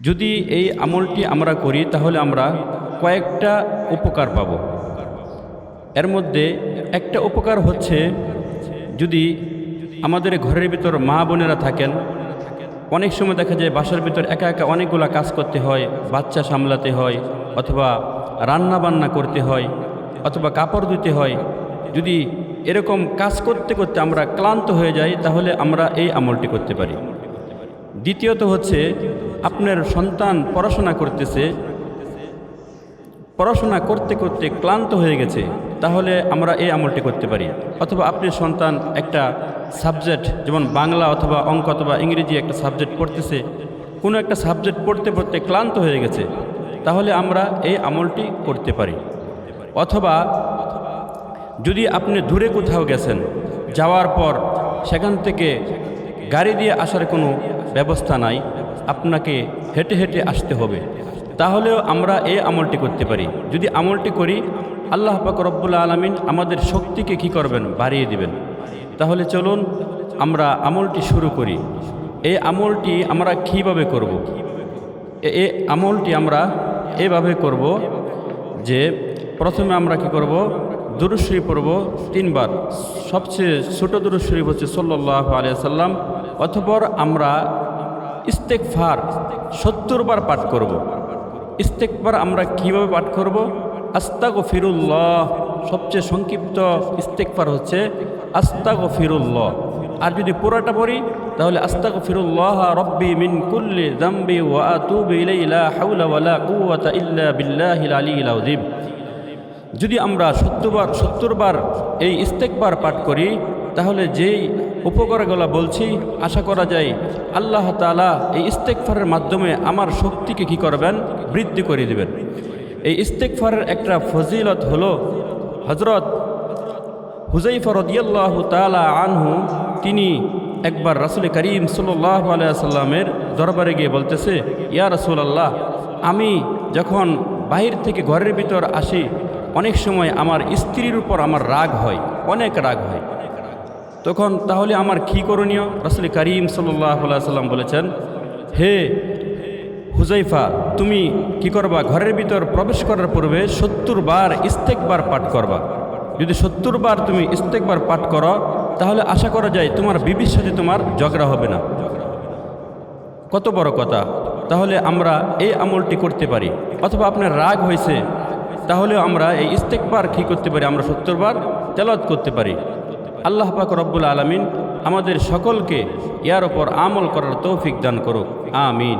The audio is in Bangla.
যদি এই আমলটি আমরা করি তাহলে আমরা কয়েকটা উপকার পাব। এর মধ্যে একটা উপকার হচ্ছে, যদি আমাদের ঘরের ভিতর মা বোনেরা থাকেন, অনেক সময় দেখা যায় বাসার ভিতর একা একা অনেকগুলা কাজ করতে হয়, বাচ্চা সামলাতে হয়, অথবা রান্না বান্না করতে হয়, অথবা কাপড় ধুতে হয়। যদি এরকম কাজ করতে করতে আমরা ক্লান্ত হয়ে যাই তাহলে আমরা এই আমলটি করতে পারি। দ্বিতীয়ত হচ্ছে, আপনার সন্তান পড়াশোনা করতেছে, পড়াশোনা করতে করতে ক্লান্ত হয়ে গেছে, তাহলে আমরা এই আমলটি করতে পারি। অথবা আপনার সন্তান একটা সাবজেক্ট, যেমন বাংলা অথবা অঙ্ক অথবা ইংরেজি একটা সাবজেক্ট পড়তেছে, কোনো একটা সাবজেক্ট পড়তে পড়তে ক্লান্ত হয়ে গেছে, তাহলে আমরা এই আমলটি করতে পারি। অথবা যদি আপনি দূরে কোথাও গেছেন, যাওয়ার পর সেখান থেকে গাড়ি দিয়ে আসার কোনো ব্যবস্থা নাই, আপনাকে হেঁটে হেঁটে আসতে হবে, তাহলেও আমরা এই আমলটি করতে পারি। যদি আমলটি করি, আল্লাহ পাক রব্বুল আলামিন আমাদের শক্তিকে কি করবেন? বাড়িয়ে দিবেন। তাহলে চলুন আমরা আমলটি শুরু করি। এই আমলটি আমরা কীভাবে করব? এই আমলটি আমরা এভাবে করব যে, প্রথমে আমরা কি করব? দুরূদ শরীফ পড়ব 3 বার। সবচেয়ে ছোট দুরূদ শরীফ হচ্ছে সাল্লাল্লাহু আলাইহি ওয়াসাল্লাম। অতঃপর আমরা ইস্তেগফার 70 বার পাঠ করব। ইস্তেগফার আমরা কিভাবে পাঠ করব? আস্তাগফিরুল্লাহ, সবচেয়ে সংক্ষিপ্ত ইস্তেগফার হচ্ছে আস্তাগফিরুল্লাহ। আর যদি পুরোটা পড়ি তাহলে আস্তাগফিরুল্লাহ রব্বি মিন কুল্লি যামবি ওয়া আতুবু ইলাইহি লা হাওলা ওয়ালা কুওয়াতা ইল্লা বিল্লাহিল আলিয়্যিল আযীম। যদি আমরা 70 বার এই ইস্তেগফার পাঠ করি, তাহলে যেই উপকারগুলো বলছি, আশা করা যায় আল্লাহ তাআলা এই ইস্তেগফারের মাধ্যমে আমার শক্তিকে কি করবেন? বৃদ্ধি করে দেবেন। এই ইস্তেগফারের একটা ফজিলত হলো, হযরত হুযায়ফা রাদিয়াল্লাহু তাআলা আনহু, তিনি একবার রাসূল করিম সাল্লাল্লাহু আলাইহি ওয়াসাল্লামের দরবারে গিয়ে বলতেছে, ইয়া রাসূলুল্লাহ, আমি যখন বাহির থেকে ঘরের ভিতর আসি, অনেক সময় আমার স্ত্রীর উপর আমার রাগ হয়, অনেক রাগ হয়, তখন তাহলে আমার কী করণীয়? রাসূল করিম সাল্লাল্লাহু আলাইহি ওয়াসাল্লাম বলেছেন, হে হুযায়ফা, তুমি কি করবা? ঘরের ভিতর প্রবেশ করার পূর্বে 70 বার ইস্তেগফার পাঠ করবা। যদি 70 বার তুমি ইস্তেগফার পাঠ করো, তাহলে আশা করা যায় তোমার বিবির সাথে তোমার ঝগড়া হবে না। কত বড় কথা! তাহলে আমরা এই আমলটি করতে পারি। অথবা আপনার রাগ হয়েছে, তাহলেও আমরা এই ইস্তেগফার কী করতে পারি? আমরা 70 বার তেলাওয়াত করতে পারি। আল্লাহ পাক রব্বুল আলামিন আমাদের সকলকে ইয়ার উপর আমল করার তৌফিক দান করুক। আমিন।